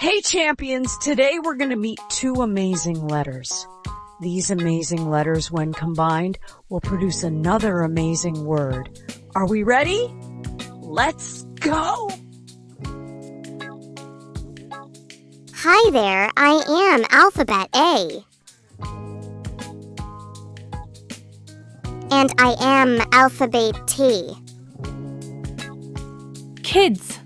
Hey champions, today we're going to meet two amazing letters. These amazing letters, when combined, will produce another amazing word. Are we ready? Let's go! Hi there, I am Alphabet A. And I am Alphabet T. Kids,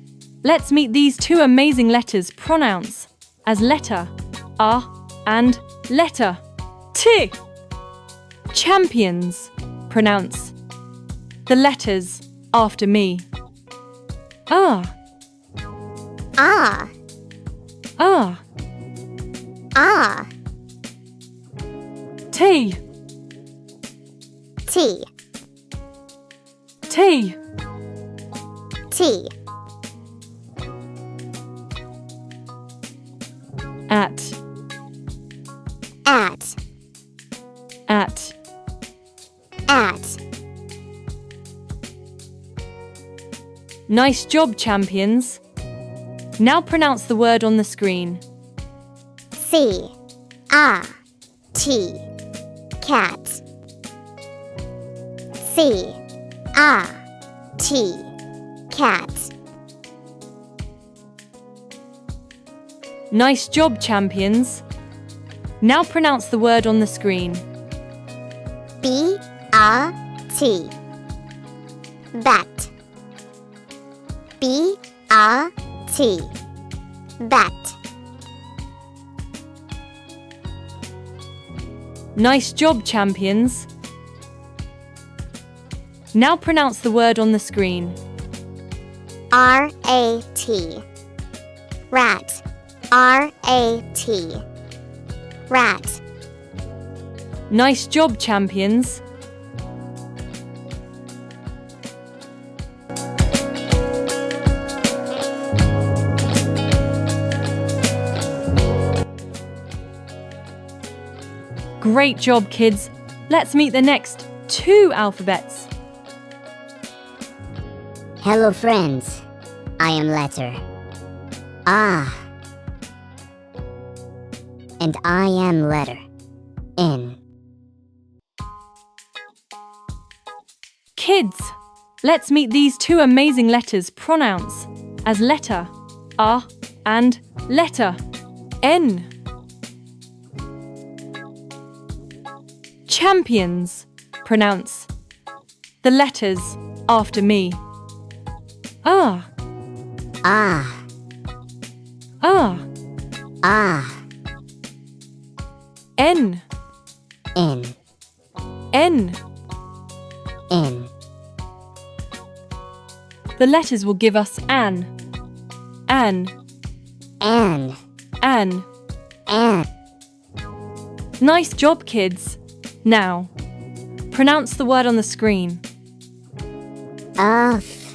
let's meet these two amazing letters pronounced as letter R and letter T. Champions, pronounce the letters after me. R, Ah, R, ah, T, T, T. T. At, At, at. at. Nice job, champions. Now pronounce the word on the screen. C, A, T, cat. C, A, T, cat. Nice job, champions. Now pronounce the word on the screen. B, A, T, bat. B, A, T, bat. Nice job, champions. Now pronounce the word on the screen. R-A-T, rat. R-A-T, rat. Nice job, champions. Great job, kids. Let's meet the next two alphabets. Hello, friends. I am letter A. And I am letter N. Kids, let's meet these two amazing letters pronounced as letter R and letter N. Champions, pronounce the letters after me. R, A, R, A, N, N, N. N. The letters will give us an, An, an. An. Nice job, kids. Now, pronounce the word on the screen. F,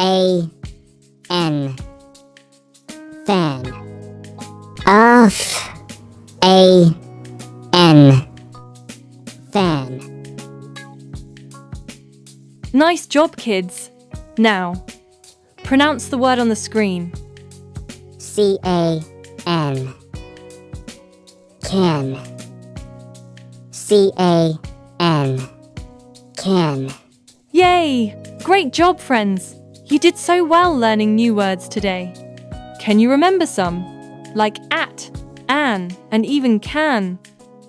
A, N. Fan. F, A, N. Fan. Nice job, kids. Now, pronounce the word on the screen. C-A-N. Can. C-A-N. Can. Yay! Great job, friends. You did so well learning new words today. Can you remember some? Like at, an, and even can.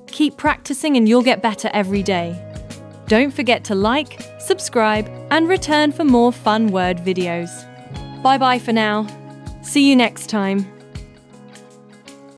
Keep practicing and you'll get better every day. Don't forget to like, subscribe, and return for more fun word videos. Bye-bye for now. See you next time.